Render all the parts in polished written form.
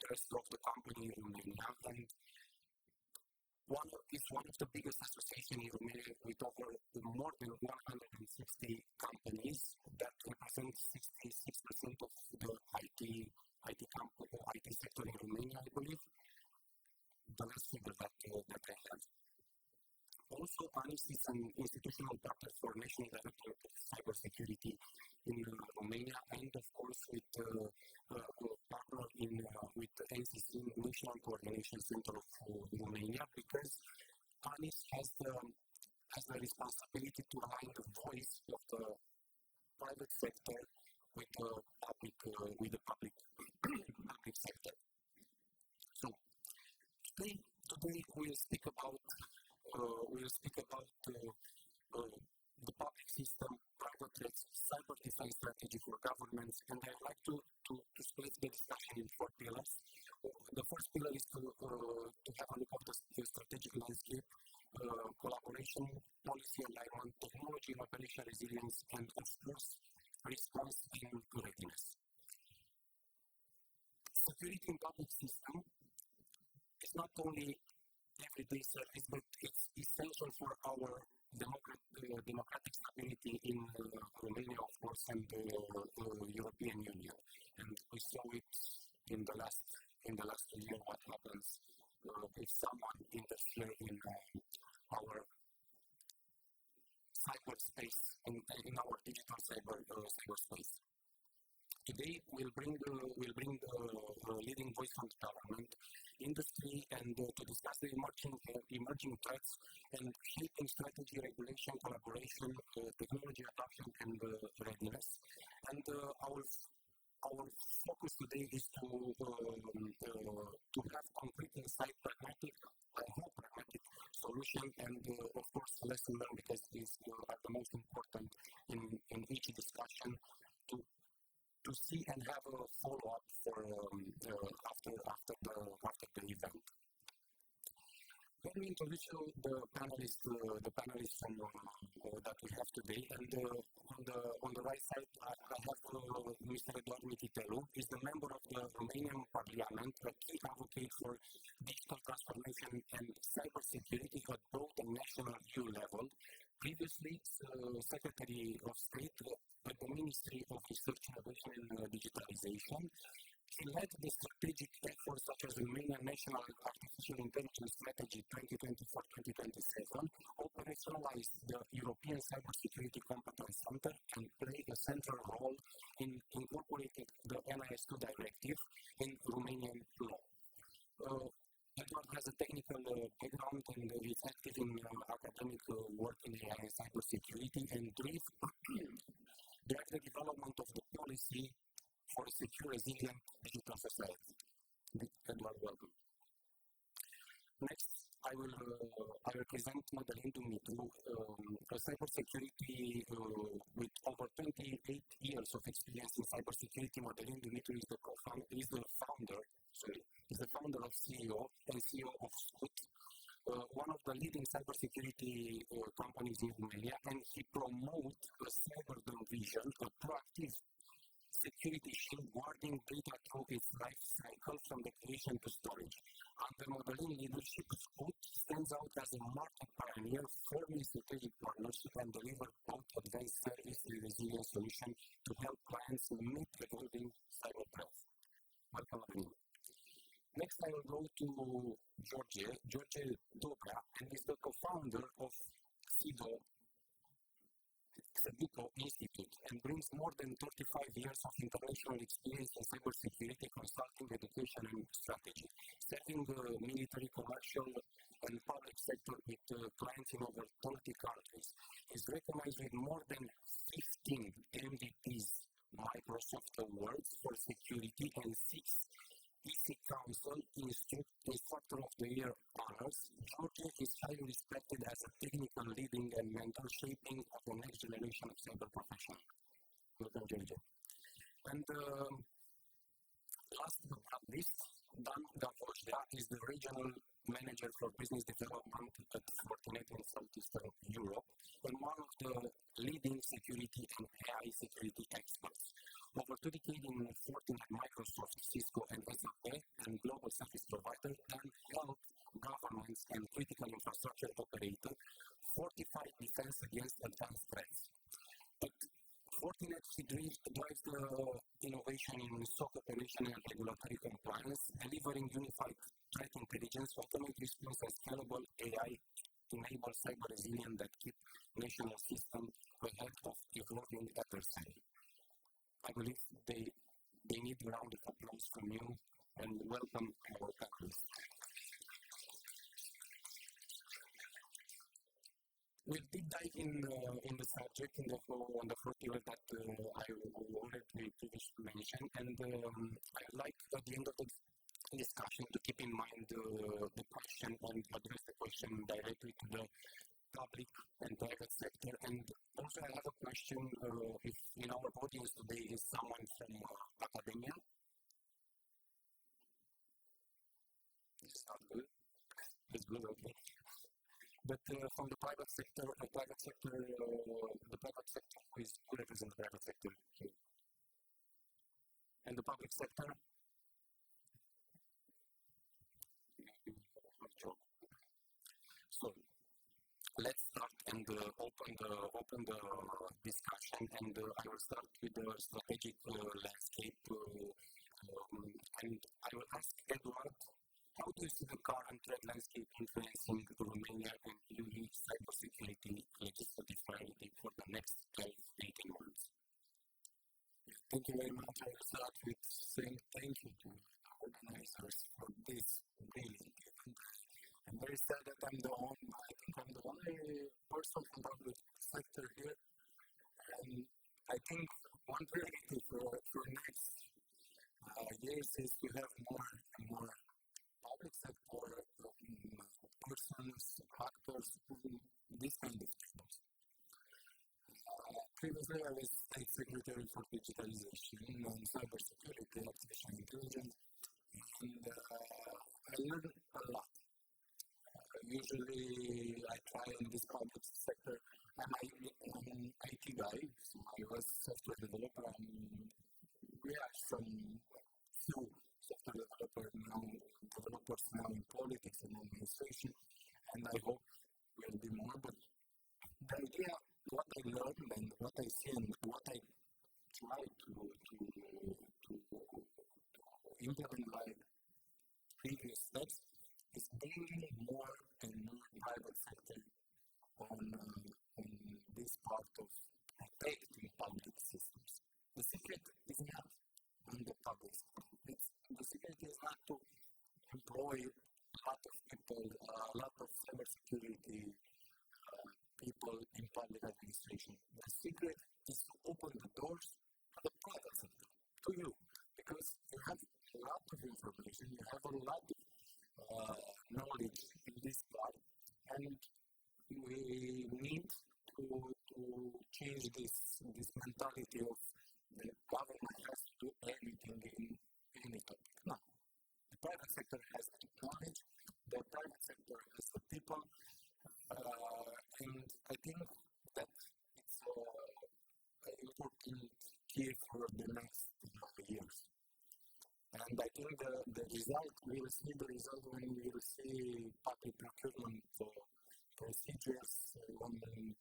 interest of the company in Romania, and it's one of the biggest associations in Romania with more than 160 companies that represent 66% of the IT sector in Romania, I believe. The last figure that I have. Also, Panelists is an institutional partner for National Directorate of Cybersecurity in Romania, and of course with partner with the NCC, National Coordination Center of Romania, because Panelists has the responsibility to align the voice of the private sector with the public sector. So today we'll speak about the public system, private threats, cyber defense strategy for governments, and I'd like to split the discussion in 4 pillars. The first pillar is to have a look at the strategic landscape, collaboration, policy alignment, technology and operation resilience, and of course, response and readiness. Security in public system is not only everyday service, but it's essential for our democratic stability in Romania, of course, and the European Union. And we saw it in the last 2 years what happens if someone interferes in our cyberspace, in our digital cyberspace. Today, we'll bring the leading voice from the government, industry, and to discuss the emerging threats and shaping strategy, regulation, collaboration, technology adoption, and readiness. And our focus today is to have concrete insight, pragmatic solution, and of course lesson learned, because these are the most important in each discussion to see and have a follow-up for after the event. Let me introduce you the panelists that we have today. And on the right side, I have Mr. Eduard Mititelu. He's the member of the Romanian Parliament, a key advocate for digital transformation and cybersecurity at both the national and EU level. Previously, Secretary of State at the Ministry of Research, Innovation and Digitalization. He led the strategic efforts such as the Romanian National Artificial Intelligence Strategy 2024-2027, operationalized the European Cybersecurity Competence Center, and played a central role in incorporating the NIS2 directive in Romanian law. Eduard has a technical background and is active in academic work in AI and cybersecurity, and drive the development of the policy for a secure, resilient digital society. Eduard, welcome. Next, I will present Madalin Dumitru, a cybersecurity with over 28 years of experience in cybersecurity. Madalin Dumitru is the founder of CEO of SCUT, one of the leading cybersecurity companies in Romania, and he promotes a cyber vision, a proactive security shield guarding data through its life cycle from the creation to storage. Under Madalin leadership, SCUT stands out as a market pioneer, forming strategic partnership and deliver both advanced service and resilient solution to help clients meet evolving cyber threats. Welcome, Madalin. Next, I will go to George Dobrea, and is the co-founder of Xeduco Institute, and brings more than 35 years of international experience in cybersecurity consulting, education, and strategy, serving the military, commercial, and public sector with clients in over 30 countries. He is recognized with more than 15 MVPs, Microsoft Awards for security, and 6 EC Council Instructor of the Year honors. George is highly respected as a technical leading and mentor, shaping of the next generation of cyber professionals. Welcome, George. And last but not least, Gavojdea is the regional manager for business development at Fortinet in Southeastern Europe, and one of the leading security and AI security experts. Over 2 decades in Fortinet, Microsoft, Cisco, and SAP, and global service providers then help governments and critical infrastructure operators fortify defense against advanced threats. But Fortinet drives the innovation in SOC operation and regulatory compliance, delivering unified threat intelligence, automated response, and scalable AI-enabled cyber resilience that keep national systems ahead of evolving adversaries. I believe they need a round of applause from you, and welcome our panelists. We'll deep dive in the subject on the first pillar that I already previously mentioned, and I'd like at the end of the discussion to keep in mind the question and address the question directly to the public and private sector. And also I have a question if in our audience today is someone from academia. It's not good. It's good, okay. But from the private sector, the private sector who represents the private sector here. And the public sector? So let's start and open the discussion, and I will start with the strategic landscape, and I will ask Eduard, how do you see the current threat landscape influencing Romania and EU cybersecurity legislative priority for the next 12-18 months? Thank you very much. I will start with saying thank you to the organizers for this really event. I'm very sad that I'm the only person from the public sector here, and I think one priority for next years is to have more and more public sector persons, actors, this kind of things. Previously, I was State Secretary for Digitalization and Cybersecurity, Artificial Intelligence, and I learned a lot. Usually, I try in this public sector, and I'm an IT guy, so I was a software developer, and we have some few software developers now in politics and administration, and I hope we'll be more. But the idea, what I learned and what I see and what I try to implement like previous steps is bringing more and more private sector on this part of protecting public systems. The secret is not on the public sector. The secret is not to employ a lot of people, a lot of cybersecurity people in public administration. The secret is to open the doors to the private sector, to you, because you have a lot of information, you have a lot of knowledge in this part, and we need to change this mentality of the government has to do everything in any topic. No. The private sector has the knowledge, the private sector has the people, and I think that it's an important key for the next years. And I think the result, we will see the result when we will see public procurement procedures on the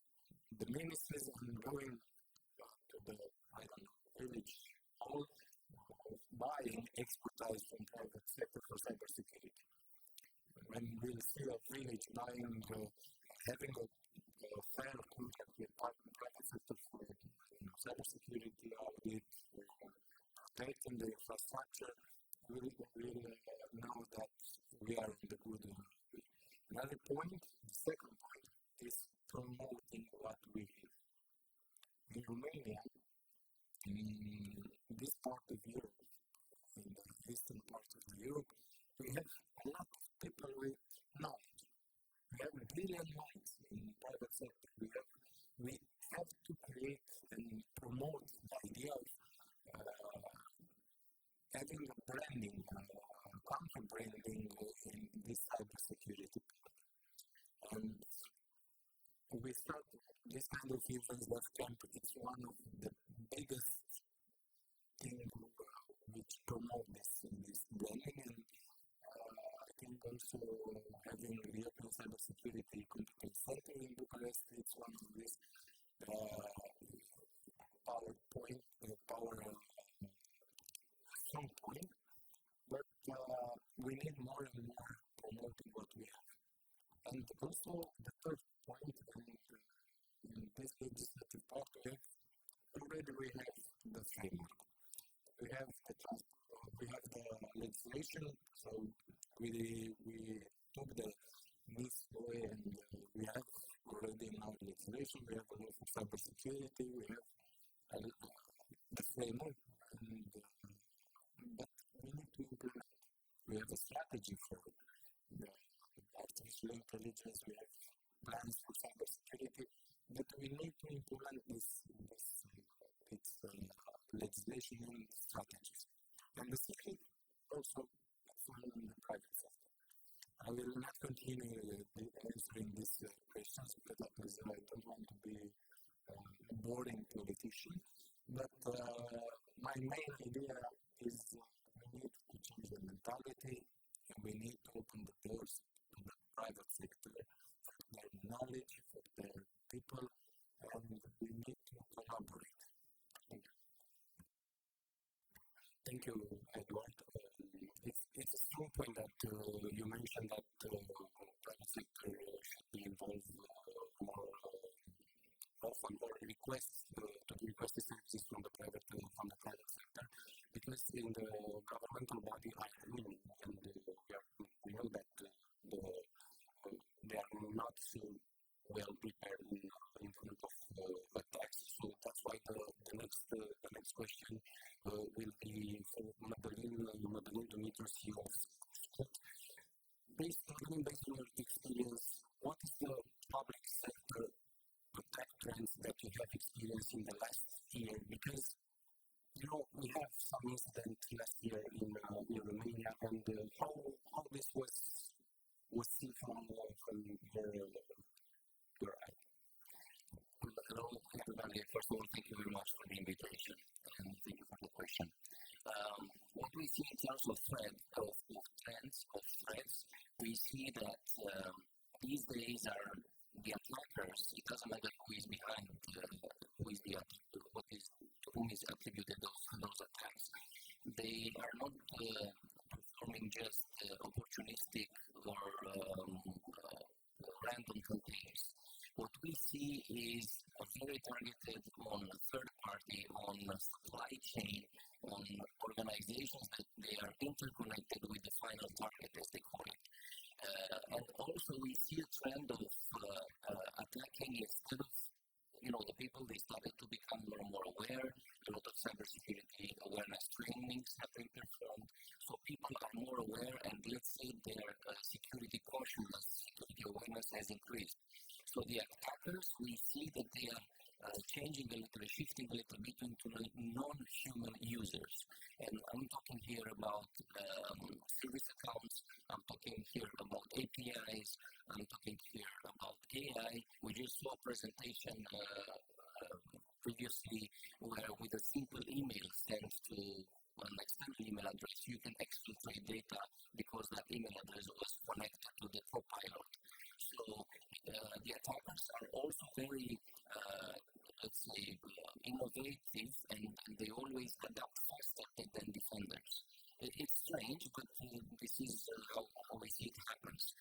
ministries and going to the, village hall, buying expertise from private sector for cybersecurity. When we'll see a village buying, having a fair contract with private sector for cybersecurity audit, protecting the infrastructure, we will know that we are in the good way. Another point, the second point, is promoting what we have. In Romania, in this part of Europe, in the eastern part of Europe, we have a lot of people with knowledge. We have brilliant minds in the private sector. We have to create and promote the idea of having a branding, country branding in this cybersecurity. And we start this kind of events, DefCamp. It's one of the biggest thing which promote this blending, and I think also having European Cybersecurity Competence Center in Bucharest, it's one of these power strong point, but we need more and more promoting what we have. And also the third point, and in this legislative part, already we have the framework. We have the legislation, so we took this way, and we have already now legislation. We have a law for cybersecurity. We have the framework, but we need to implement. We have a strategy for the artificial intelligence. We have plans for cybersecurity, but we need to implement this legislation and strategies. And the second, also from the private sector. I will not continue answering these questions because I don't want to be a boring politician. But my main idea is we need to change the mentality, and we need to open the doors to the private sector for their knowledge, for their people, and we need to collaborate. Thank you, Eduard. It's a strong point that you mentioned that private sector should be involved more often, or request services from the private sector, because in the governmental body, and we know that they are not so well prepared in front of attacks. So that's why the next question will be for Madalin, Dumitru, CEO of SCUT. Based on your experience, what is the public sector attack trends that you have experienced in the last year? Because we have some incident last year in Romania, and how this was seen from your eye. Hello, everybody. First of all, thank you very much for the invitation, and thank you for the question. What we see in terms of trends, we see that these days are the attackers. It doesn't matter who is behind, to whom is attributed those attacks. They are not performing just opportunistic or random campaigns. What we see is a very targeted on third party, on supply chain, on organizations that they are interconnected with the final target, as they call it. And also we see a trend of attacking instead of the people. They started to become more and more aware. A lot of cybersecurity awareness trainings have been performed, so people are more aware, and let's say their security consciousness, security awareness has increased. So the attackers, we see that they are shifting a little bit into non-human users. And I'm talking here about service accounts, I'm talking here about APIs, I'm talking here about AI. We just saw a presentation previously where with a simple email sent to an external email address, you can exfiltrate data because that email address was connected to the Copilot. So the attackers are also very, innovative, and they always adapt faster than defenders. It's strange, but this is how we see it happens.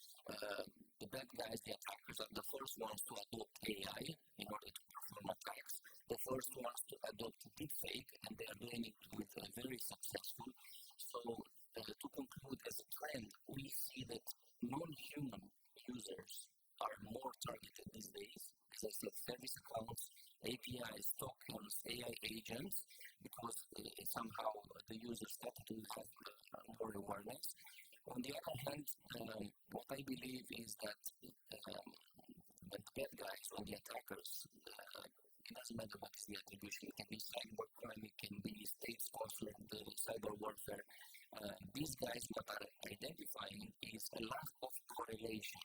The bad guys, the attackers, are the first ones to adopt AI in order to perform attacks, the first ones to adopt deepfake, and they are doing it with very successful. So to conclude, as a trend, we see that non-human users are more targeted these days. As I said, service accounts, APIs, tokens, AI agents, because somehow the users start to have more awareness. On the other hand, what I believe is that the bad guys or the attackers, it doesn't matter what is the attribution, it can be cybercrime, it can be state-sponsored cyber warfare. These guys, what are identifying is a lack of correlation.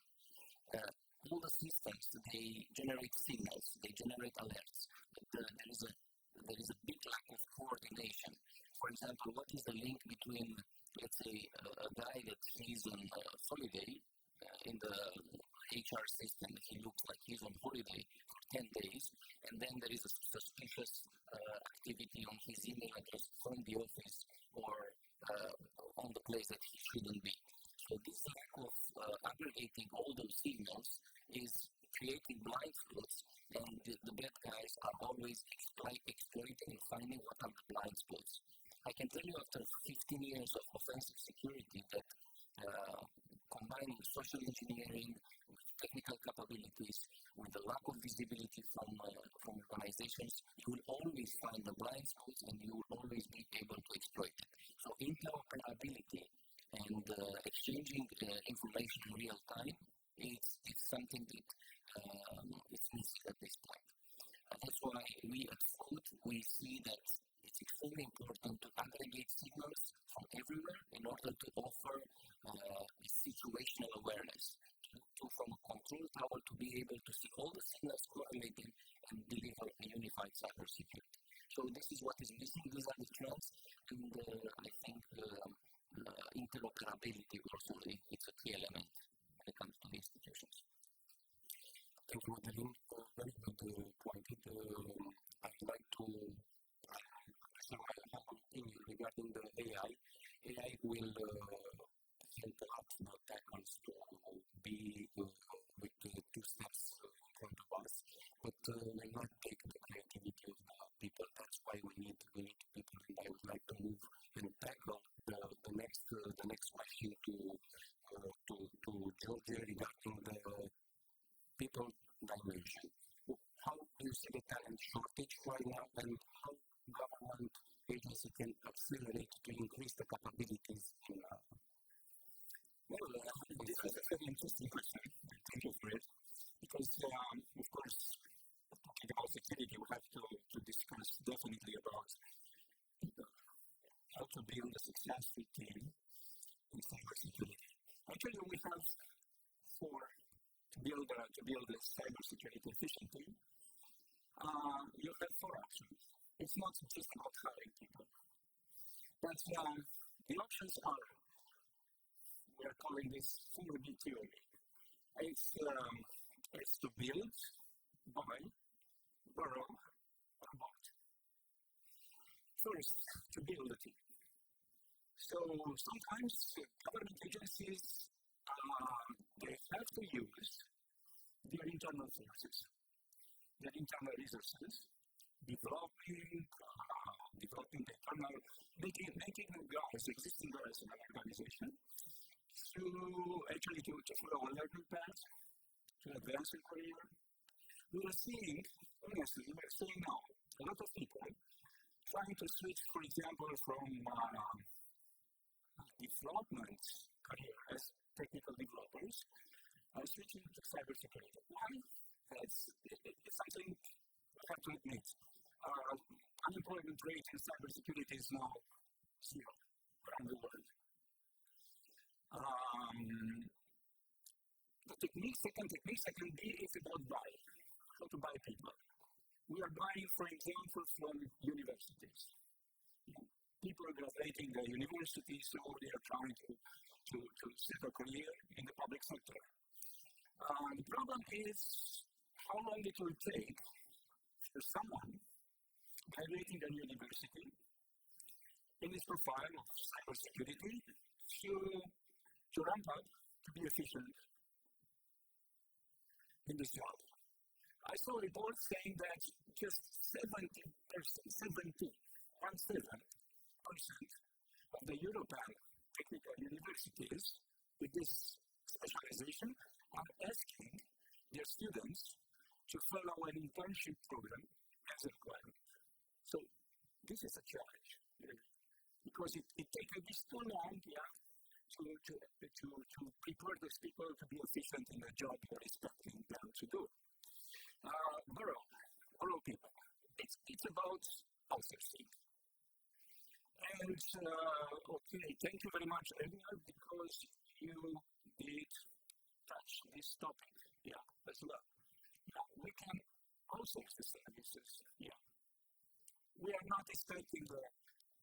All the systems, they generate signals, they generate alerts, but there is a big lack of coordination. For example, what is the link between, let's say, a guy that he's on holiday in the HR system, he looks like he's on holiday for 10 days, and then there is a suspicious activity on his email address from the office or on the place that he shouldn't be. So this lack of aggregating all those signals is creating blind spots, and the bad guys are always exploiting and finding what are the blind spots. I can tell you after 15 years of offensive security that combining social engineering with technical capabilities, with the lack of visibility from organizations, you will always find the blind spots and you will always be able to exploit it. So interoperability and exchanging information in real time is something that is missing at this point. That's why we at SCUT, we see that it's extremely important to aggregate signals from everywhere in order to offer situational awareness, to from a control tower to be able to see all the signals correlating and deliver a unified cybersecurity. So this is what is missing. These are the trends, and I think interoperability also it's a key element when it comes to the institutions. Thank you, Madalin. Very good pointed. I'd like to share my opinion regarding the AI. AI will help a lot the attackers to be with 2 steps in front of us, but will not take the creativity of the people. That's why we need people, and I would like to move and tackle the next question to Georgia regarding the people dimension. How do you see the talent shortage right now, and how government agency can accelerate to increase the capabilities in well, this is a very interesting question. Thank you for it. Because, of course, talking about security, we have to discuss definitely about how to build a successful team in cybersecurity. Actually, we have to build a cybersecurity efficient team, you have 4 options. It's not just about hiring people. But the options are, we are calling this 4B theory. It's to build, buy, borrow, or bought. First, to build a team. So sometimes government agencies, they have to use their internal forces, their internal resources, developing the internal, making guys, existing guys in an organization, to actually to follow a learning path, to advance their career. We are seeing, honestly, now a lot of people trying to switch, for example, from development career as technical developers, switching to cybersecurity. Why? It's something I have to admit. Unemployment rate in cybersecurity is now 0 around the world. Second technique B is about buying, how to buy people. We are buying, for example, from universities. People are graduating the university, so they are trying to set a career in the public sector. The problem is how long it will take for someone graduating a university in his profile of cybersecurity to ramp up to be efficient in this job. I saw a report saying that just 70% of the European technical universities with this specialization are asking their students to follow an internship program as a requirement. So this is a challenge, really, because it takes a bit too long, to prepare those people to be efficient in the job you're expecting them to do. Borrow people. It's about outsourcing. And thank you very much, Eduard, because you did touch this topic, as well. Now, we can outsource the services, We are not expecting the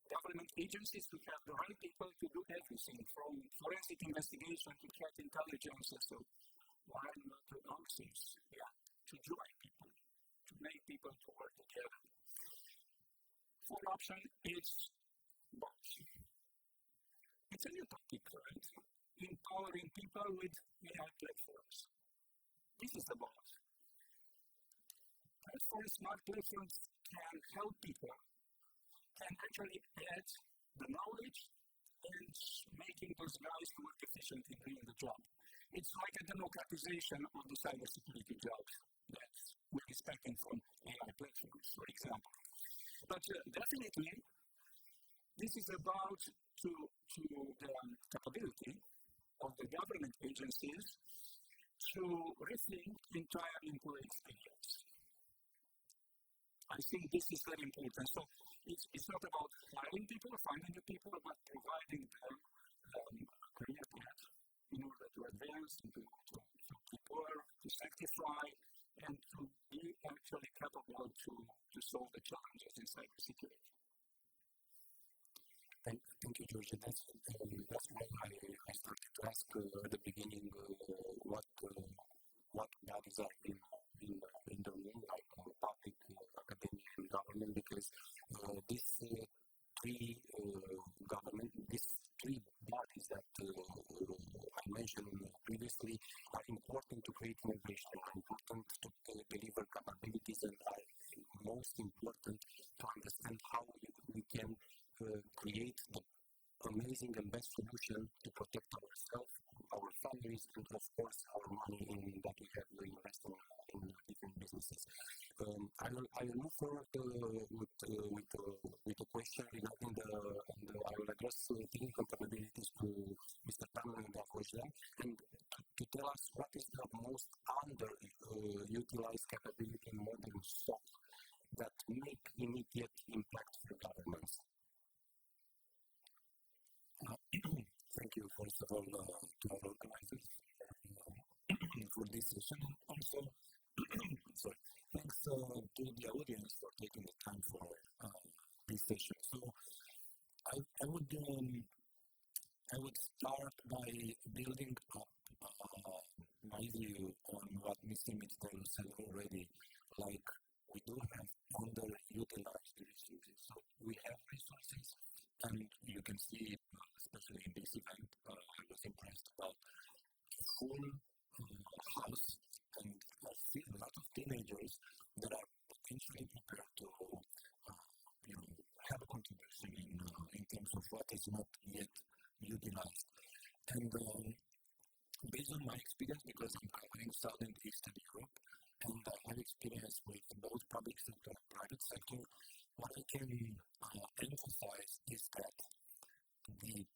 government agencies to have the right people to do everything, from forensic investigation to threat intelligence. And so, why not to outsource? Yeah, to join people, to make people to work together. Third option is bots. It's a new topic, right? Empowering people with AI platforms. This is the bot. Platforms, smart platforms can help people, can actually add the knowledge and making those guys more efficient in doing the job. It's like a democratization of the cybersecurity jobs that we're expecting from AI platforms, for example. But definitely, this is about to the capability of the government agencies to rethink entire employee experience. I think this is very important. So it's not about hiring people, finding the people, but providing them career path in order to advance, to prepare, to sanctify, and to be actually capable to solve the challenges in cybersecurity. Thank you, George. That's why I started to ask at the beginning what bodies are in the room, like public, academia, and government, because these three bodies that I mentioned previously are important to create innovation, are important to deliver capabilities, and are most important to understand how we can create the amazing and best solution to protect ourselves, our families, and of course our money that we have invested in different businesses. I will move forward with a question regarding I will address technical capabilities to Mr. Panelists and Gavojdea, and to tell us what is the most underutilized capability in modern SOC that make immediate impact for governments. Thank you, first of all, to our organizers for this session, and also thanks to the audience for taking the time for this session. So I would start by building up my view on what Mr. Mititelu said already. Like, we do have underutilized resources. So we have resources, and you can see, especially in this event, I was impressed about the full house, and I see a lot of teenagers that are potentially prepared to have a contribution in terms of what is not yet utilized. And based on my experience, because I'm covering South and Eastern Europe, and I have experience with both public sector and private sector, what I can emphasize is that the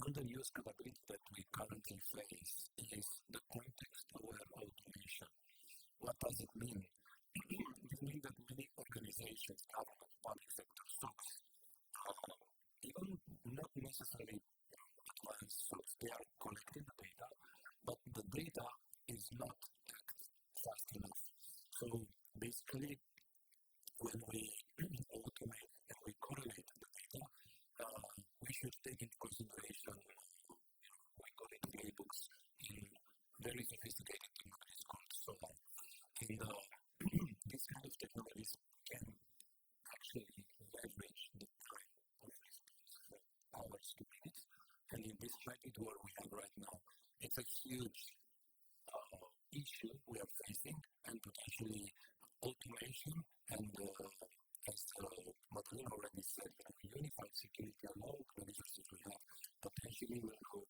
underused capability that we currently face is the context-aware automation. What does it mean? It means that many organizations, government, public sector, SOCs, even not necessarily advanced SOCs, they are collecting the data, but the data is not fast enough. So basically, when we automate and we correlate the data, we should take into consideration, we call it playbooks, in very sophisticated technologies called SOA. And these kind of technologies can actually leverage the time of response hours to minutes. And in this rapid world we have right now, it's a huge issue we are facing, and potentially automation and as Madalin already said, unified security along the resources we have potentially will help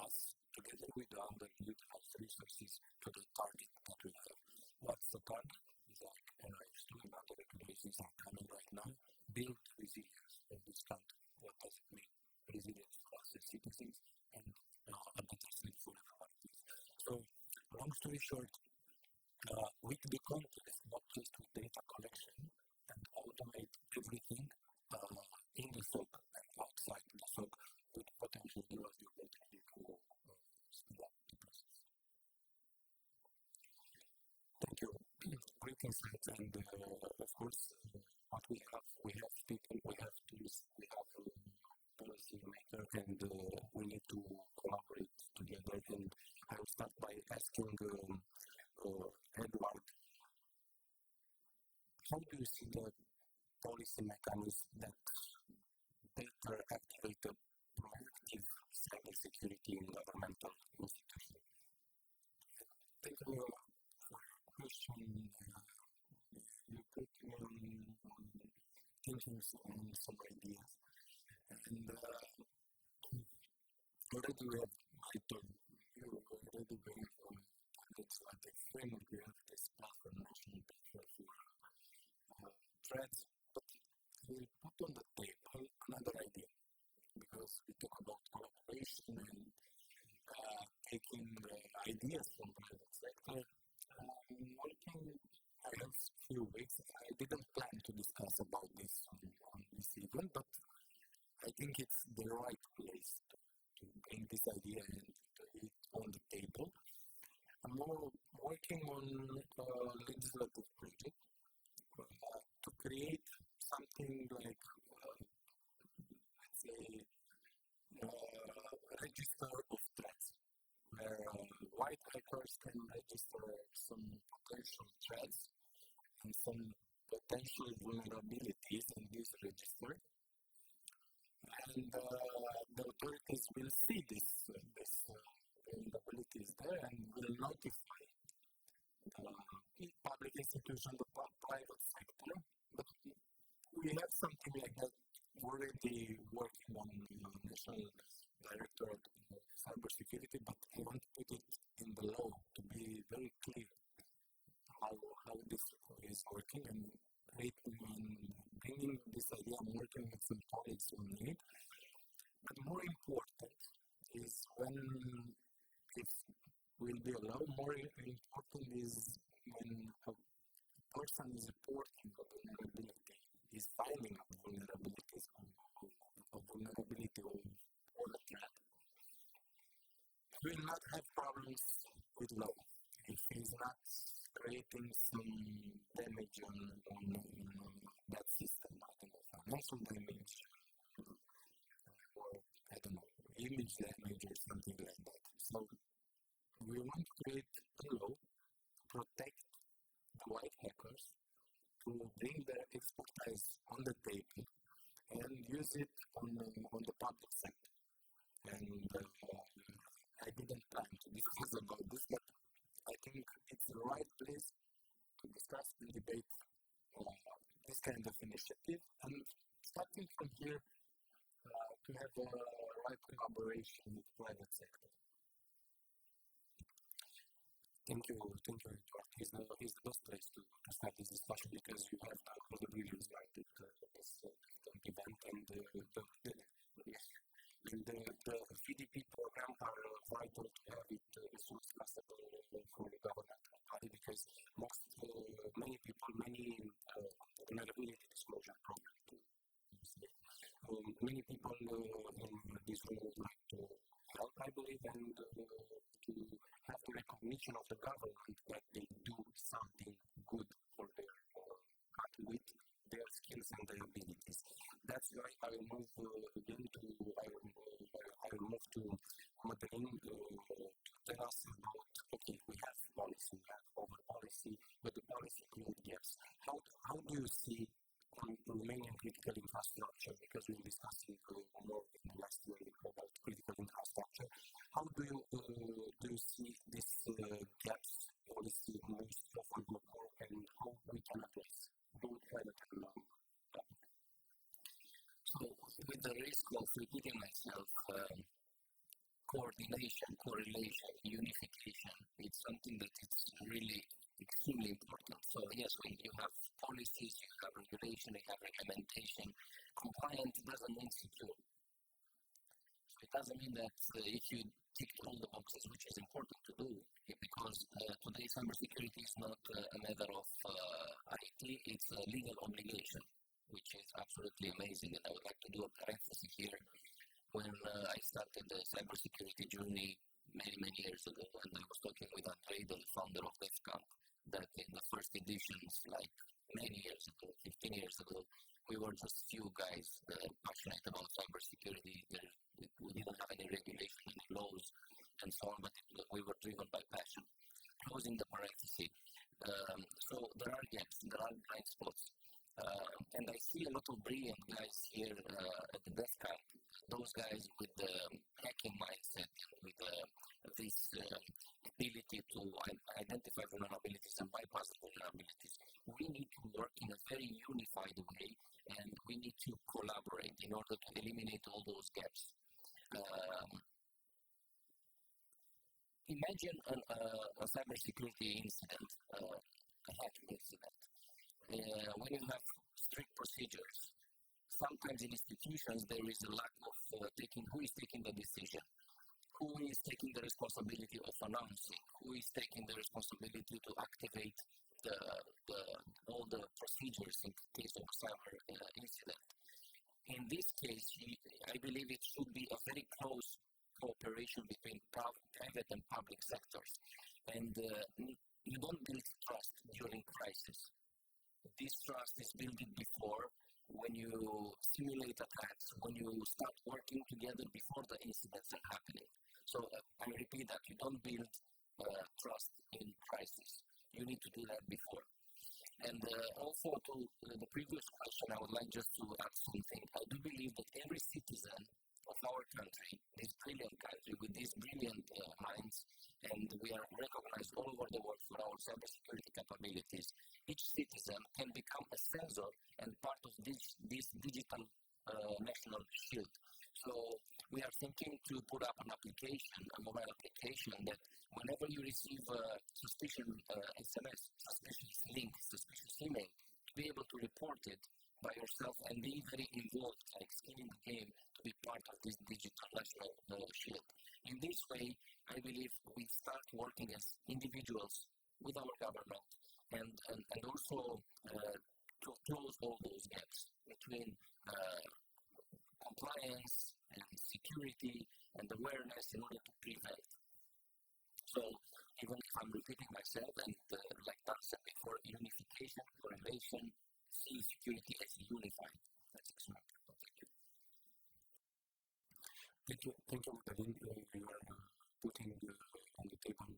us together with the underutilized resources to the target that we have. What's the target? Is like NIS2 and other regulations are coming right now. Build resilience in this country. What does it mean? Resilience for us as citizens and a better state for the communities. So, long story short, with the context, not just with data collection, and automate everything in the SOC and outside the SOC would potentially give us the opportunity to speed up the process. Thank you. Great insights, and of course, what we have people, we have tools director, and we need to collaborate together. And I will start by asking Eduard, how do you see the policy mechanism that better activate a proactive cybersecurity in governmental institutions? Thank you for your question. You put me on thinking some ideas. And already we have, I told you, already we have it's like a framework, we have this platform, national picture for threats, but we put on the table another idea, because we talk about collaboration and taking ideas from private sector. I have few weeks. I didn't plan to discuss about this on this event, but I think it's the right place to bring this idea and put it on the table. I'm more working on a legislative project to create something like, let's say, a register of threats, where white hackers can register some potential threats and some potential vulnerabilities in this register. And the authorities will see this vulnerabilities there and will notify the public institution, the private sector. But we have something like that already working on the National Directorate of Cybersecurity, but I want to put it in the law to be very clear how this is working, and bringing this idea. I'm working with some colleagues on it. But more important is when it will be allowed, more important is when a person is reporting a vulnerability, is finding a vulnerability or a threat. He will not have problems with law if he's not creating some damage on that system, I don't know, financial damage, or I don't know, image damage or something like that. So we want to create a law to protect the white hackers, to bring their expertise on the table and use it on the public sector. And I didn't plan to discuss about this, but I think it's the right place to discuss and debate this kind of initiative, and starting from here to have a right collaboration with the private sector. Thank you, Eduard. It's the best place to start this discussion, because you have all the brilliance right at this event, and the VDP program are vital to have it as soon as possible for the governmental body, because many vulnerability disclosure program too. Many people in this room would like to help, I believe, and to have the recognition of the government that they do something good for their country with their skills and their abilities. That's why I will move to Madalin to tell us about, okay, we have policy, we have over policy, but the policy creates gaps. How do you see Romanian critical infrastructure, because we were discussing more in the last year about critical infrastructure, how do you see this gaps policy moves forward more, and how we can address both private and non? So, with the risk of repeating myself, coordination, correlation, unification, it's something that is really extremely important. So yes, when you have policies, you have regulation, you have implementation, compliance doesn't mean secure. It doesn't mean that if you tick all the boxes, which is important to do, because today cybersecurity is not a matter of IT, it's a legal obligation, which is absolutely amazing. And I would like to do a parenthesis here. When I started the cybersecurity journey many years ago, and I was talking with Andrei, the founder of DefCamp, that in the first editions, like many years ago, 15 years ago, we were just few guys passionate about cybersecurity. a lot of brilliant guys here at the DefCamp, those guys with the hacking mindset, with this ability to identify vulnerabilities and bypass vulnerabilities. We need to work in a very unified way, and we need to collaborate in order to eliminate all those gaps. Imagine a cybersecurity incident, a hacking incident. When you have strict procedures, sometimes in institutions there is a lack of who is taking the decision, who is taking the responsibility of announcing, who is taking the responsibility to activate all the procedures in case of a cyber incident. In this case, I believe it should be a very close cooperation between private and public sectors. And you don't build trust during crisis. This trust is built before, when you simulate attacks, when you start working together before the incidents are happening. So I repeat that you don't build trust in crisis. You need to do that before. And also to the previous question, I would like just to add something. I do believe that every citizen of our country, this brilliant country with these brilliant minds, and we are recognized all over the world for our cybersecurity capabilities, each citizen can become a sensor and part of this digital national shield. So we are thinking to put up an application, a mobile application, that whenever you receive a suspicious SMS, suspicious link, suspicious email, to be able to report it by yourself and be very involved, like skin in the game, to be part of this digital national shield. In this way, I believe we start working as individuals with our government and also to close all those gaps between compliance and security and awareness in order to prevent. So even if I'm repeating myself, and like Dan said before, unification, correlation, see security as unified. That's extremely important. Thank you, Madalin. You are putting on the table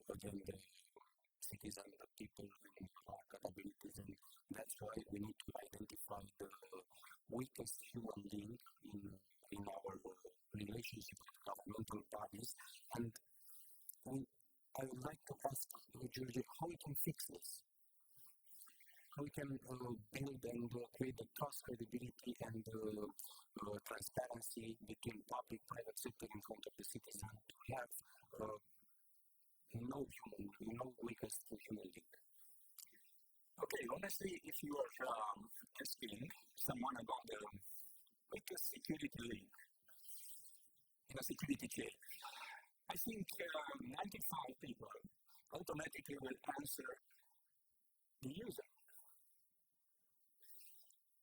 again the citizen, the people, and our capabilities, and that's why we need to identify the weakest human link in our relationship with governmental bodies. And I would like to ask George how we can fix this. How we can build and create the trust, credibility, and transparency between public, private sector in front of the citizen to have no weakest human link. Okay, honestly, if you are asking someone about the weakest security link in a security chain, I think 95 people automatically will answer the user.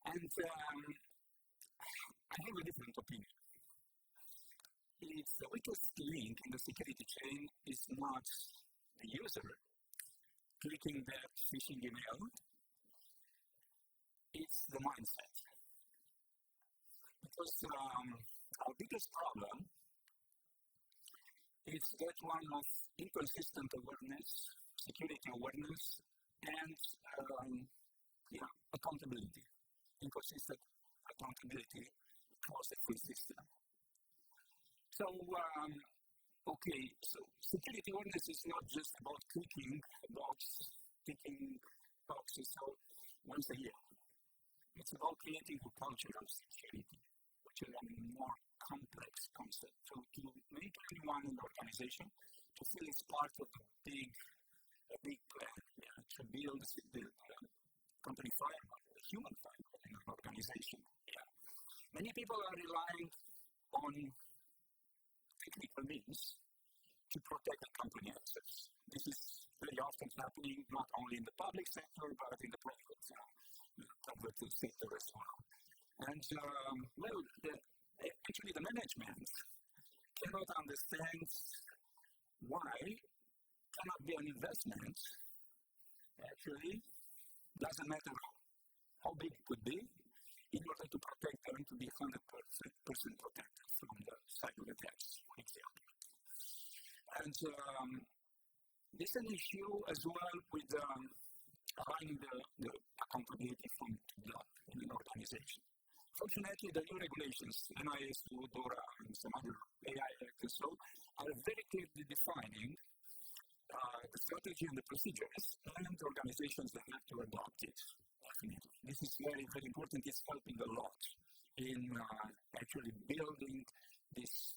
And I have a different opinion. It's the weakest link in the security chain is not the user clicking that phishing email, it's the mindset. Because our biggest problem is that one of inconsistent awareness, security awareness, and accountability. Inconsistent accountability across the full system. So, so security awareness is not just about ticking boxes once a year. It's about creating a culture of security, which is a more complex concept. So to make everyone in the organization to feel it's part of a big plan, to build the company firewall, the human firewall in an organization. Yeah. Many people are relying on technical means to protect the company assets. This is very often happening not only in the public sector, but in the private sector as well. And actually the management cannot understand why cannot be an investment. Actually, doesn't matter how big it could be, in order to protect them to be 100% protected from the cyber attacks, for example. And this is an issue as well with aligning the accountability from top in an organization. Fortunately, the new regulations, NIS2, DORA, and some other AI Act and so, are very clearly defining the strategy and the procedures, and the organizations that have to adopt it. Definitely. This is very, very important. It's helping a lot in actually building this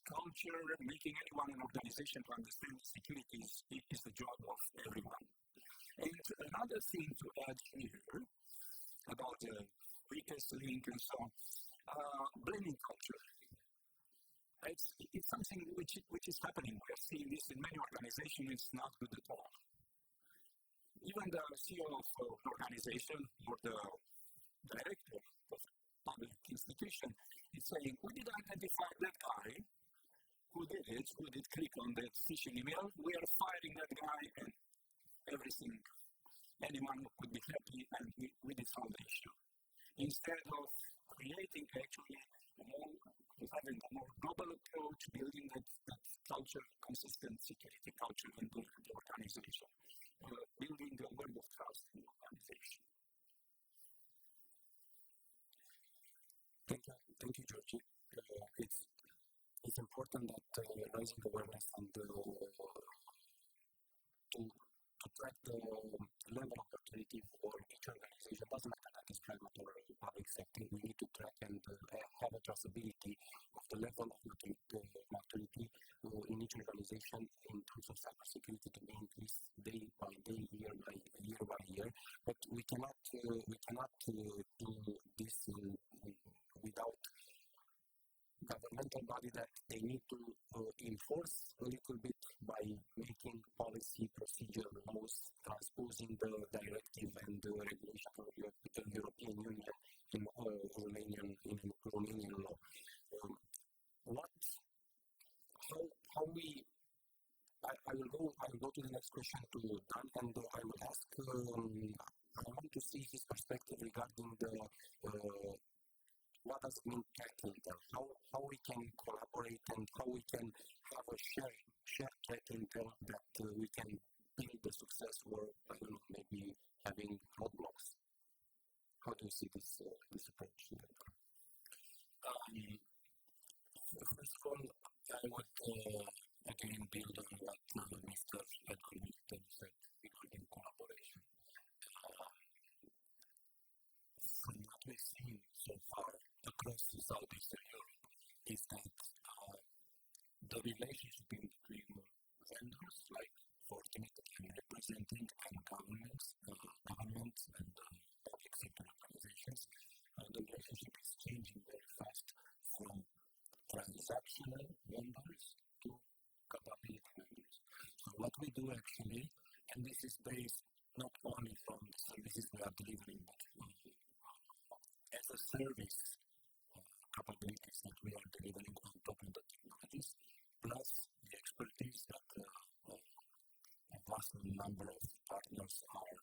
culture, making anyone in an organization to understand security is the job of everyone. And another thing to add here about the weakest link and so on, blaming culture. It's something which is happening. We're seeing this in many organizations. It's not good at all. Even the CEO of an organization or the director of a public institution is saying, we did identify that guy who did it, who did click on that phishing email. We are firing that guy and everything. Anyone could be happy and we did solve the issue. Instead of creating actually having a more global approach, building that culture, consistent security culture in the organization, building a word of trust in the organization. Thank you, Georgie. It's important that raising awareness and to track the level of maturity for each organization. Doesn't matter that it's private or public sector. We need to track and have a traceability of the level of maturity in each organization in terms of cybersecurity to be increased day by day, year by year. But we cannot do this without governmental body that they need to enforce a little bit by making policy, procedure, laws, transposing the directive and the regulation of the European Union in Romanian law. I will go to the next question to Dan, and I will ask. I want to see his perspective regarding the. What does it mean threat intel? How we can collaborate and how we can have a shared threat intel that we can build the success or, I don't know, maybe having roadblocks. How do you see this approach? First of all, I would again build on what Mr. Eduard said regarding collaboration. From what we've seen so far across Southeastern Europe is that the relationship between vendors like Fortinet that I'm representing and governments and public sector organizations, the relationship is changing very fast from transactional vendors to capability vendors. So what we do actually, and this is based not only from the services we are delivering, but as a service capabilities that we are delivering on top of the technologies, plus the expertise that a vast number of partners are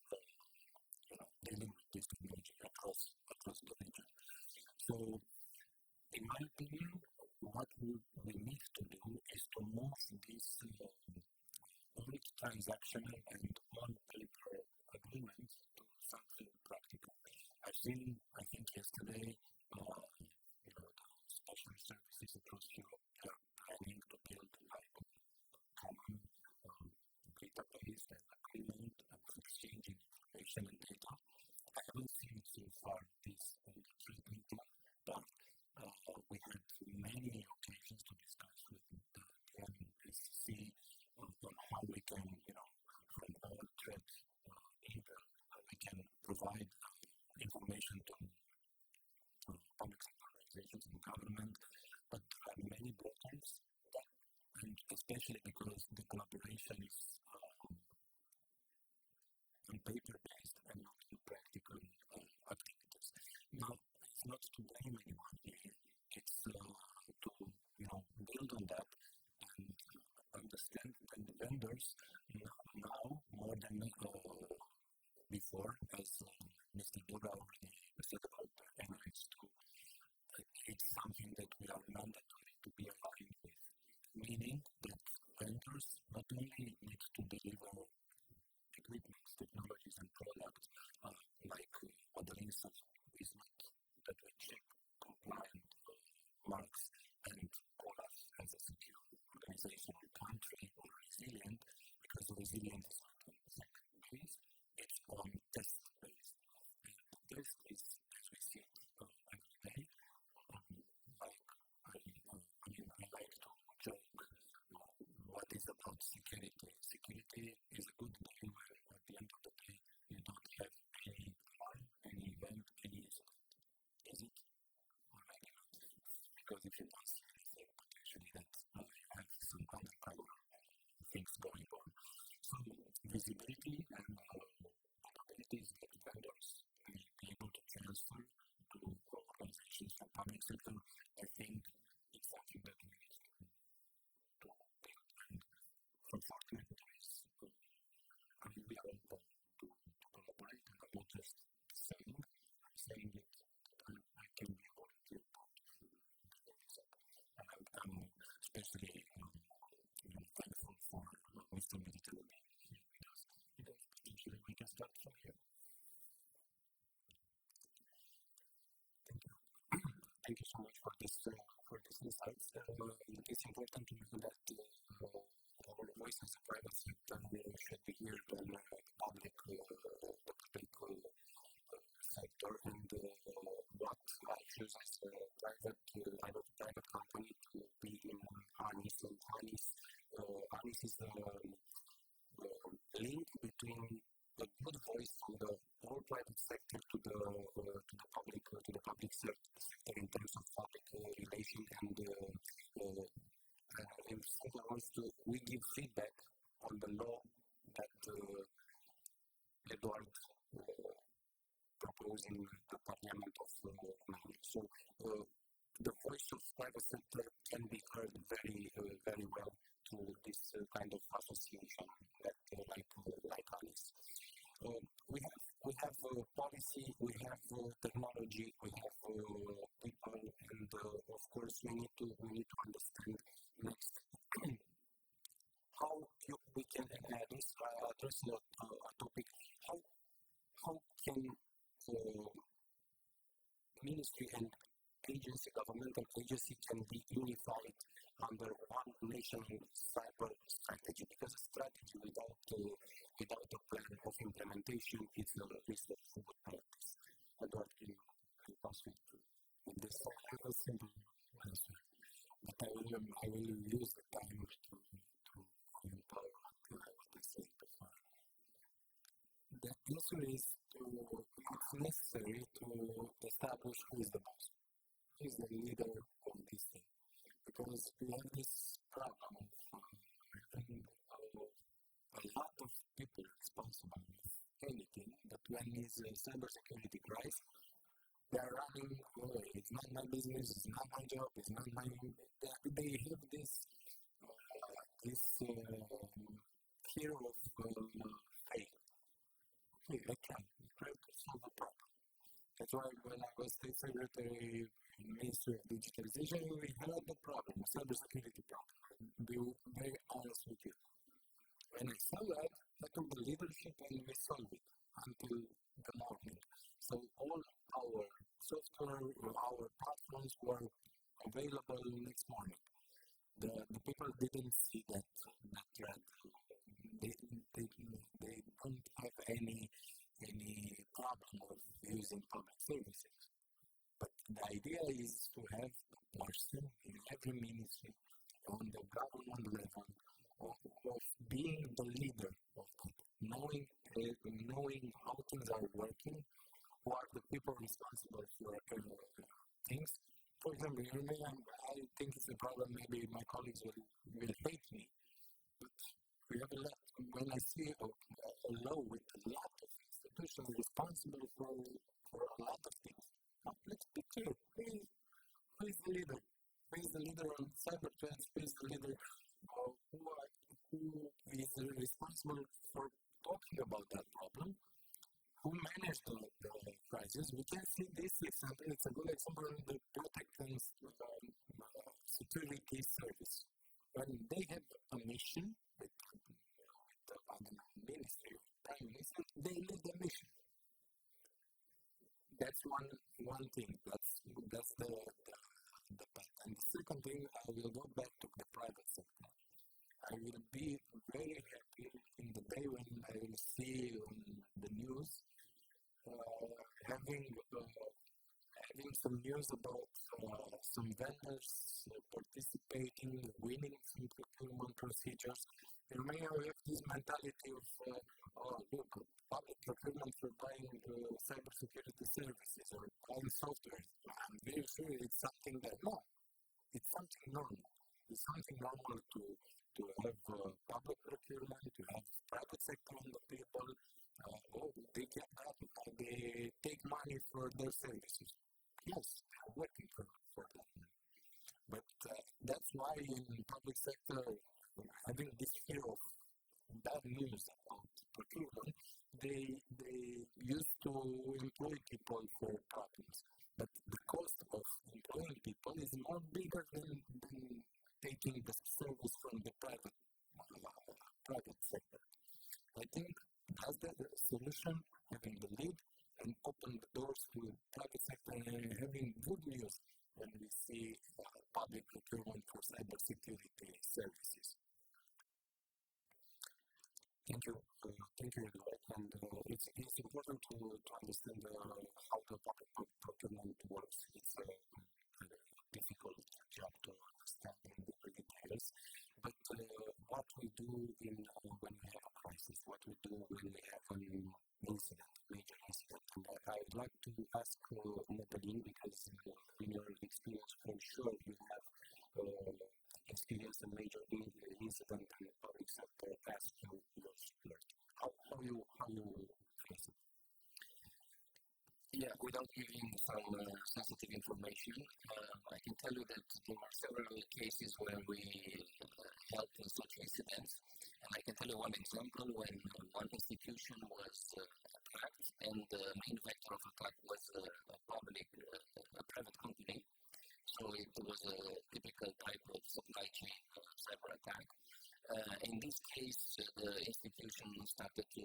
dealing with this technology across the region. So, in my opinion, what we need to do is to move this only transactional and on-paper agreements to something practical. I think yesterday, the special services across Europe are planning to build like a common database and agreement and exchanging information and data. I haven't seen so far this on the treatment part. We had many occasions to discuss with the SCUT on how we can, from all threat intel, we can provide information to public sector organizations and government, but there are many blockers, and especially because the collaboration is on paper-based and not in practical activities. Now, it's not to blame anyone here, it's to build on that and understand that the vendors now more than before, as Mr. Dobrea already said about NIS2, it's something that we are mandatory to be aligned with, meaning that vendors not only need to deliver equipment, technologies and products like say for a country or resilient, because resilient is not on second base, it's on test base. And the test is, as we see every day, I like to joke what is about security. Security is a good game where at the end of the day you don't have any harm, any event, any incident. Is it? Or maybe not. Because if you don't see anything, potentially that you have some undercover things going on. So visibility and capabilities that vendors may be able to transfer to organizations from public sector, I think it's something that we need to build. And for Fortinet, we are open to collaborate, and I'm not just saying it, I can be a volunteer part of this. And I'm especially thankful for Mr. Mititelu being here with us, because potentially we can start from here. Thank you so much for this insights. It's important to know that our voice as a private sector should be heard on the public sector, and what I choose as a private company to be in harness, and harness is the link between the good voice from the whole private sector to the public sector in terms of public relations, and in simple words, we give feedback on the law that Eduard proposed in the Parliament of Romania. So the voice of private sector can be heard very well through this kind of association that like ours. We have policy, we have technology, we have people, and of course we need to understand next how we can address a topic. How can ministry and agency, governmental agency, can be unified under one national cyber strategy? Because a strategy without a plan of implementation is a good practice. Eduard, can you pass me with this? I have a simple answer, but I will use the time to empower what I said before. The answer is it's necessary to establish who is the boss, who is the leader of this thing. Because we have this problem of having a lot of people responsible with anything, but when it's a cybersecurity crisis, they are running away. It's not my business, it's not my job, it's not my... They have this fear of failure. Okay, I try to solve a problem. That's why when I was State Secretary in the Ministry of Digitalization, we had the problem, a cybersecurity problem. To be very honest with you. When I saw that, I took the leadership and we solved it until the morning. So all our software, our platforms were available next morning. The people didn't see that threat. They don't have any problem of using public services. But the idea is to have a person in every ministry on the government level of being the leader of that, knowing how things are working, who are the people responsible for things. For example, in Romania, I think it's a problem, maybe my colleagues will hate me, but we have a lot. When I see a law with a lot of institutions responsible for a lot of things, now let's be clear, who is the leader? Who is the leader on cyber threats? Who is the leader who is responsible for talking about that problem? Who managed the crisis? We can see this example. It's a good example in the Protect and Security Service. When they have a mission with the ministry or prime minister, they lead the mission. That's one thing. That's the path. And the second thing, I will go back to the private sector. I will be very happy in the day when I will see on the news having some news about some vendors participating, winning some procurement procedures. In Romania, we have this mentality of, oh, look, public procurement for buying cybersecurity services or buying software. I'm very sure it's something that, no, it's something normal. It's something normal to have public procurement, to have private sector on the table. They get that, they take money for their services. Yes, they're working for that. But that's why in public sector, having this fear of bad news about procurement, they used to employ people for problems. But the cost of employing people is more bigger than taking the service from the private sector. I think that's the solution, having the lead and open the doors to private sector and having good news when we see public procurement for cybersecurity services. Thank you, Eduard. And it's important to understand how the public procurement works. It's a difficult job to understand in the details. But what we do when we have a crisis, what we do when we have an incident, major incident. And I would like to ask Madalin, because in your experience, I'm sure you have experienced a major incident in the public sector as your support. How you face it? Yeah, without giving some sensitive information, I can tell you that there are several cases where we helped in such incidents. And I can tell you one example when one institution was attacked, and the main vector of attack was a private company. So it was a typical type of supply chain cyber attack. In this case, the institution started to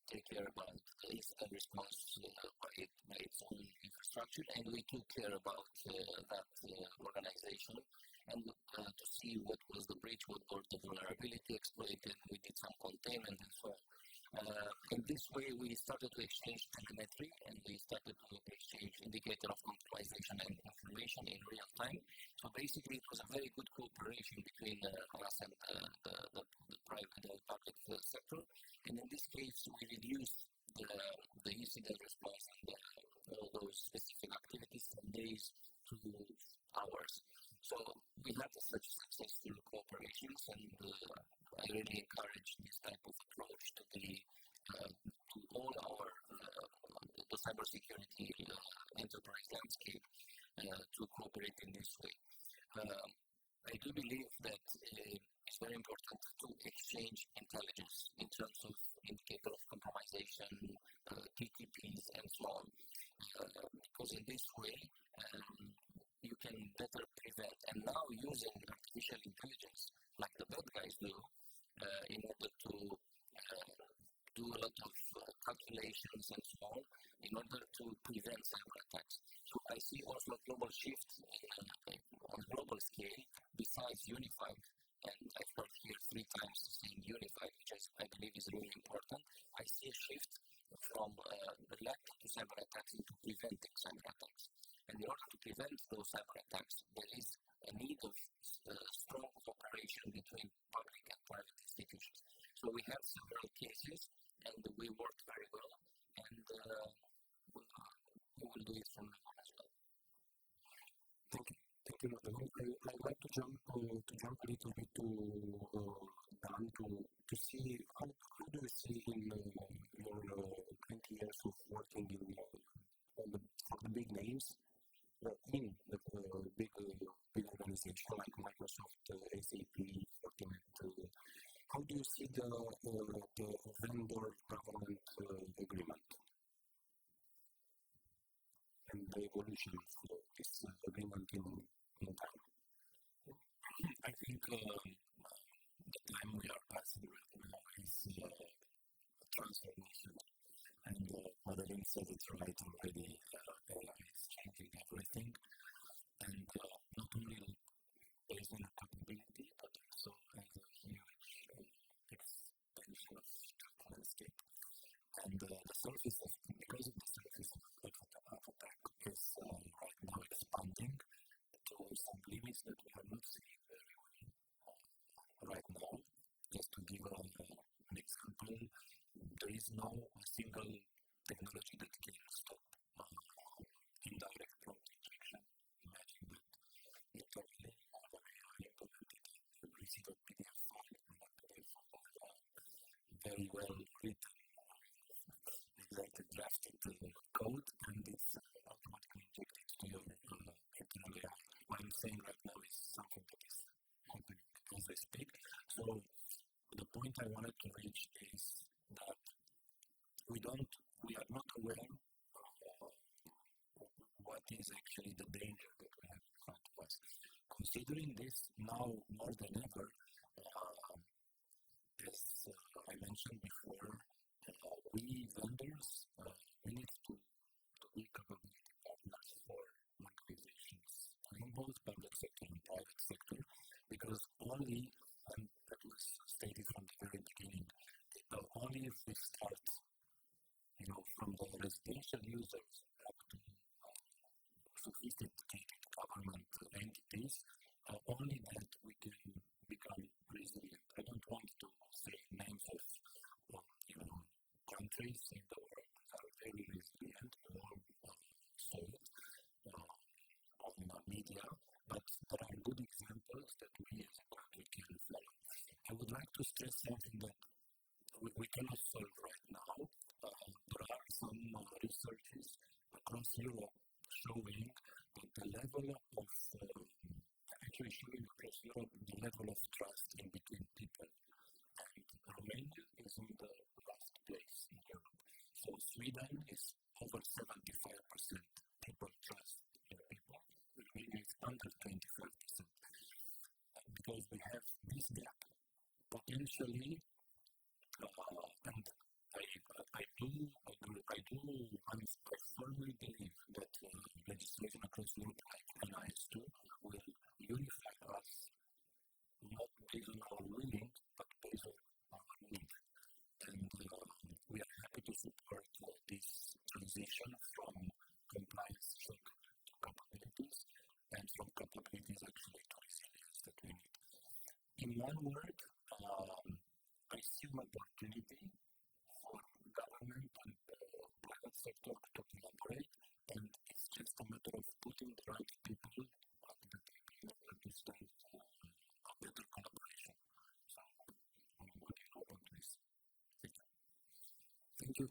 take care about the incident response by its own infrastructure, and we took care about that organization and to see what was the breach, what was the vulnerability exploited. We did some containment and so on. In this way, we started to exchange telemetry and we started to exchange indicator of compromisation and information in real time. So basically, it was a very good cooperation between us and the public sector. And in this case, we reduced the incident response and all those specific activities from days to hours. So we had such successful cooperations, and I really encourage this type of approach to all our the cybersecurity enterprise landscape to cooperate in this way. I do believe that it's very important to exchange intelligence in terms of indicator of compromisation, TTPs, and so on, because in this way you can better prevent. And now using artificial intelligence, like the bad guys do, in order to do a lot of calculations and so on, in order to prevent cyber attacks. So I see also a global shift on a global scale, besides unified, and I've heard here 3 times saying unified, which I believe is really important. I see a shift from reacting to cyber attacks into preventing cyber attacks. And in order to prevent those cyber attacks, there is a need of strong cooperation between public and private institutions. So we have several cases, and we worked very well, and we will do it from now on as well. Thank you, Madalin. I'd like to jump a little bit to Dan to see how do you see in your 20 years of working for the big names, in the big organization like Microsoft, SAP, Fortinet. How do you see the vendor government agreement and the evolution of this agreement in time? I think the time we are passing right now is a transformation, and Madalin said it right already. AI is changing everything, and not only based on capability, but also as a human surface of attack is right now expanding to some limits that we are not seeing very well right now. Just to give an example, there is no single technology that can stop indirect prompt injection. Imagine that literally implemented receive a PDF file and that PDF file very well written, exactly drafted code, and it's automatically injected to your internal AI. What I'm saying right now is something that is happening as I speak. So the point I wanted to reach is that we are not aware of what is actually the danger that we have in front of us. Considering this now more than ever, as I mentioned before, we vendors, we need to be capability partners for organizations in both public sector and private sector, because only, and that was stated from the very beginning, only if we start, from the residential users up to sophisticated government entities, only that we can become resilient. I don't want to say names of countries in the world that are very resilient or solid on the media, but there are good examples that we as a country can follow. I would like to stress something that we cannot solve right now. There are some researches across Europe showing that the level of trust in between people, and Romania is in the last place in Europe. So Sweden is over 75% people trust in people. Romania is under 25%. Because we have this gap. Potentially, and I firmly believe that legislation across Europe, like NIS2, will unify us, not based on our willing, but based on our need. And we are happy to support this transition from compliance check to capabilities, and from capabilities actually to resilience that we need. In one word, I see an opportunity for government and private sector to collaborate, and it's just a matter of putting the right people at the table in order to start a better collaboration. So, what do you know about this? Thank you.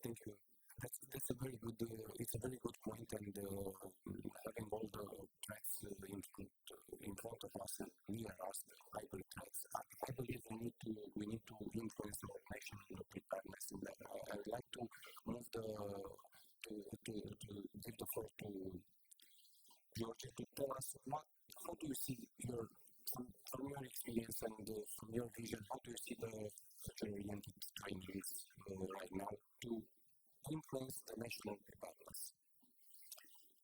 Thank you. That's a very good. It's a very good point, and having all the threats in front of us and near us, the hybrid threats, I believe we need to influence our national preparedness. And I would like to move to give the floor to George to tell us how do you see from your experience and from your vision, how do you see the future-oriented trainings right now to influence the national preparedness?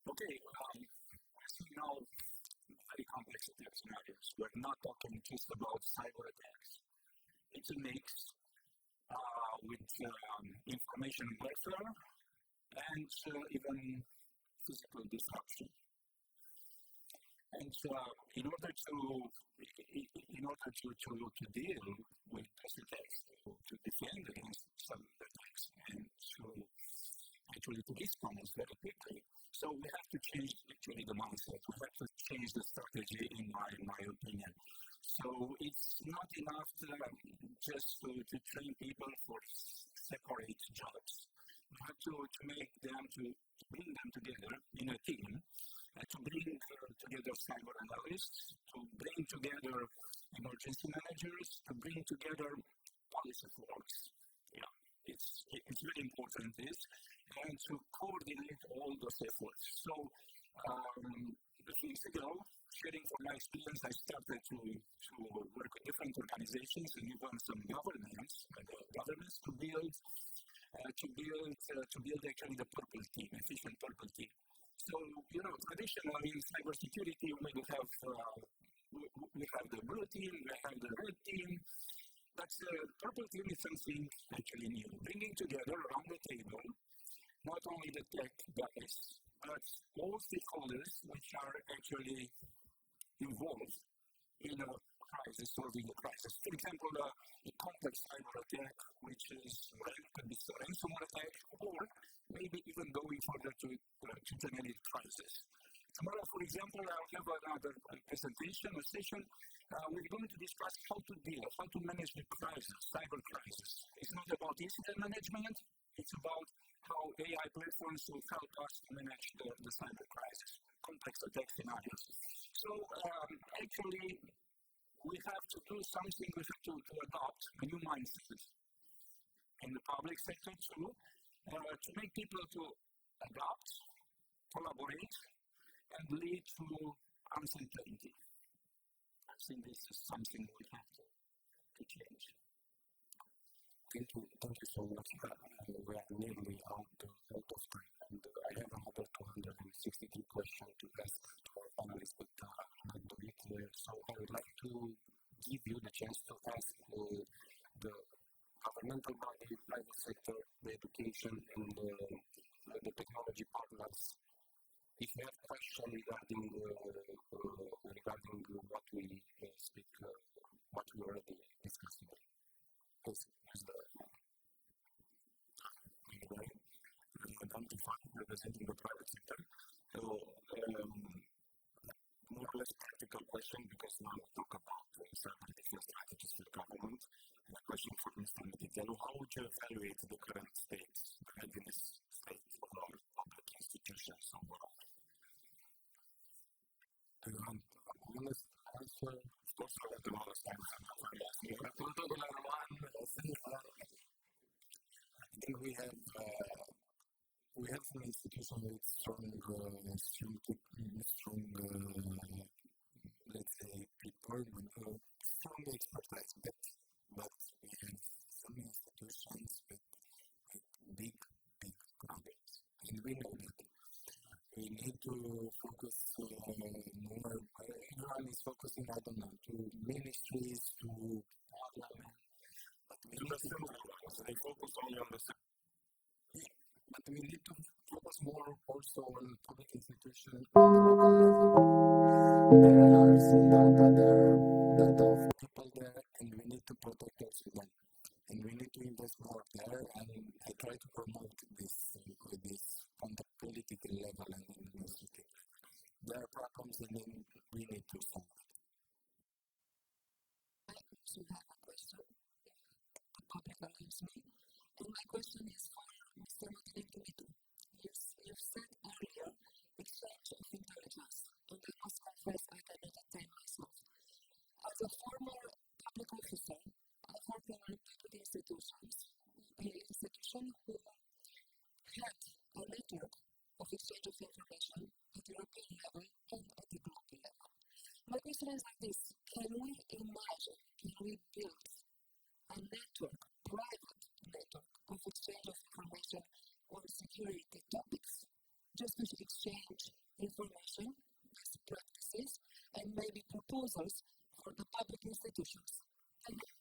Okay, as you know, very complex attack scenarios. We're not talking just about cyber attacks. It's a mix with information warfare and even physical disruption. And in order to deal with those attacks, to defend against some attacks, and to respond very quickly, so we have to change actually the mindset. We have to change the strategy, in my opinion. So it's not enough just to train people for separate jobs. We have to bring them together in a team, to bring together cyber analysts, to bring together emergency managers, to bring together policy folks. Yeah, it's really important this, and to coordinate all those efforts. So, a few weeks ago, sharing from my experience, I started to work with different organizations and even some governments to build actually the purple team, efficient purple team. So, traditionally in cybersecurity, we have the blue team, we have the red team, But purple team is something actually new, bringing together around the table not only the tech guys, but all stakeholders which are actually involved in a crisis, solving a crisis. For example, a complex cyber attack, which is could be a ransomware attack, or maybe even going further to generic crisis. Tomorrow, for example, I'll have another presentation, a session. We're going to discuss how to manage the crisis, cyber crisis. It's not about incident management, it's about how AI platforms will help us manage the cyber crisis, complex attack scenarios. So, actually, we have to do something, we have to adopt a new mindset in the public sector too, to make people to adapt, collaborate, and lead to uncertainty. I think this is something we have to change. Thank you so much. We are nearly out of time, and I have another 263 questions to ask to our panelists, but not do it here. So I would like to give you the chance to ask the governmental body, private sector, the education, and the technology partners. If you have questions regarding what we speak, what we already discussed today. Please use the anyway. I'm representing the private sector. So, more or less practical question, because now we talk about cybersecurity strategies for government. And a question for Mr. Mititelu: how would you evaluate the current state, the readiness state of our public institutions overall? Do you want a honest answer? Of course, I want an honest answer. I think we have an institution with strong, let's say, people, strong expertise, but we have some institutions with big problems, and we know that. We need to focus more. Everyone is focusing, I don't know, to ministries, to parliament, but we need to focus only on the but we need to focus more also on public institutions on the local level. There are some data of people there, and we need to protect also them. And we need to invest more there, and I try to promote this with this on the political level and in the initiative. There are problems, and then we need to solve it. I also have a question. The public allows me. And my question is for Mr. Dumitru. You said earlier exchange of intelligence, and I must confess I cannot attain myself. As a former public officer, I worked in deputy institutions, an institution who had a network of exchange of information at the European level and at the global level. My question is like this: can we imagine, can we build a network, private network of exchange of information on security topics, just to exchange information, best practices, and maybe proposals for the public institutions? Thank you.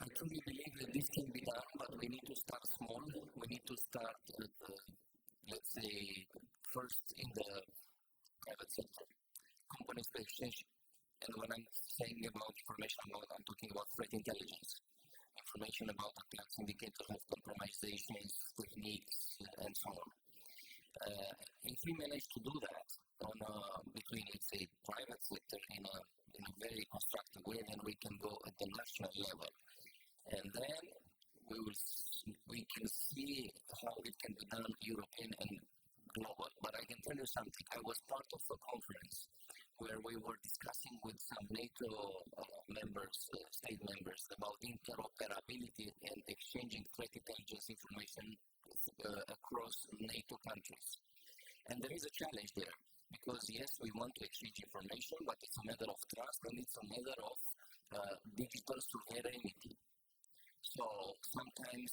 I truly believe that this can be done, but we need to start small. We need to start, let's say, first in the private sector, companies to exchange. And when I'm saying about information, I'm talking about threat intelligence, information about attacks, indicators of compromisations, techniques, and so on. If we manage to do that between, let's say, private sector in a very constructive way, then we can go at the national level. And then we can see how it can be done European and global. But I can tell you something. I was part of a conference where we were discussing with some NATO members, state members, about interoperability and exchanging threat intelligence information across NATO countries. And there is a challenge there, because yes, we want to exchange information, but it's a matter of trust and it's a matter of digital sovereignty. So sometimes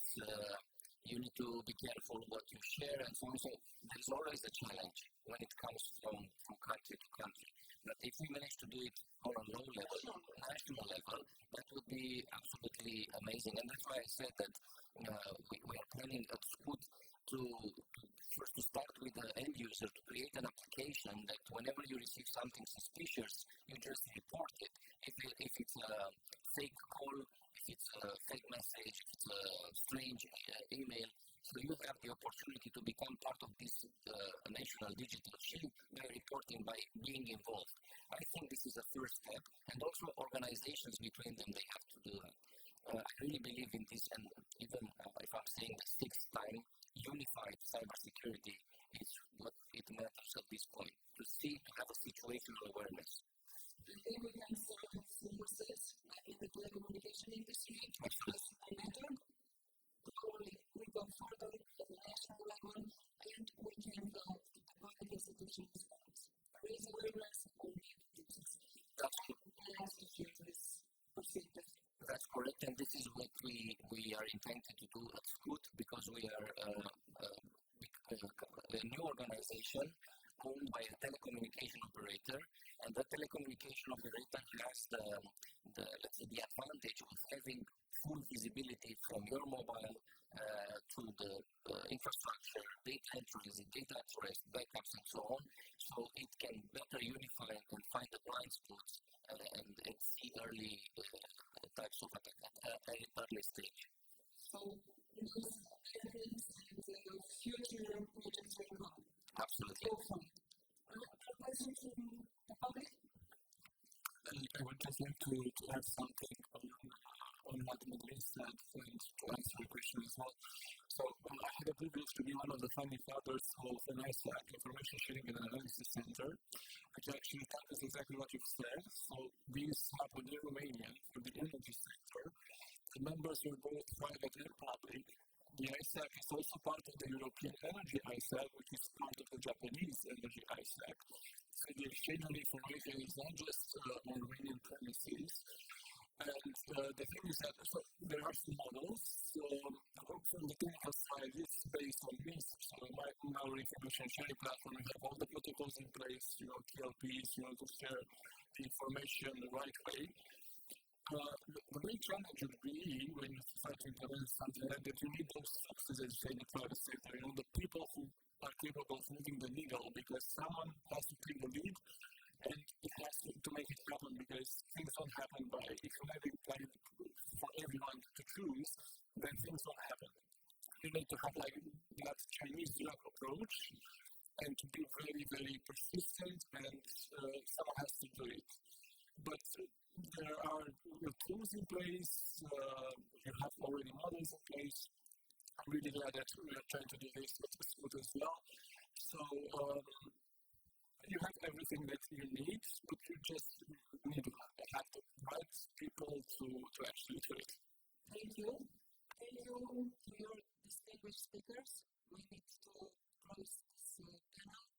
you need to be careful what you share, and so on. So there's always a challenge when it comes from country to country. But if we manage to do it on a low level, national level, that would be absolutely amazing. And that's why I said that we are planning at SCUT to first to start with the end user to create an application that whenever you receive something suspicious, you just report it. If it's a fake call, if it's a fake message, if it's a strange email, so you have the opportunity to become part of this national digital shield by reporting, by being involved. I think this is a first step, and also organizations between them, they have to do that. I really believe in this, and even if I'm saying the sixth time, unified cybersecurity is what it matters at this point, to see, to have a situational awareness. I think we can start with forces in the telecommunication industry as a network. Probably we go further at the national level, and we can go to the public institutions and raise awareness on new activities. That's That's correct, and this is what we are intended to do at SCUT, because we are a new organization owned by a telecommunication operator, and that telecommunication operator has let's say, the advantage of having full visibility from your mobile to the infrastructure, data entries, data at rest, backups, and so on. So it can better unify and find the blind spots and see early types of attack at an early stage. So those evidence and future projects will come. Absolutely. Questions from the public? I would just like to add something on what Madalin said and to answer your question as well. So I had the privilege to be one of the founding fathers of an ISAC, Information Sharing and Analysis Center, which actually tackles exactly what you've said. So these happened in Romania for the energy sector. The members were both private and public. The ISAC is also part of the European Energy ISAC, which is part of the Japanese Energy ISAC. So the exchange of information is not just on Romanian premises. And the thing is that there are some models. From the technical side, it's based on MISP. So our information sharing platform, we have all the protocols in place, TLPs, to share the information the right way. The main challenge would be when you try to implement something like that, you need those fixes, as you say, in the private sector. The people who are capable of moving the needle, because someone has to take the lead, and it has to make it happen, because things don't happen by, if you let it for everyone to choose, then things don't happen. You need to have that Chinese block approach, and to be very, very persistent, and someone has to do it. But there are tools in place, you have already models in place. I'm really glad that we are trying to do this with SCUT as well. So you have everything that you need, but you just need to have the right people to actually do it. Thank you. Thank you to your distinguished speakers. We need to close this panel.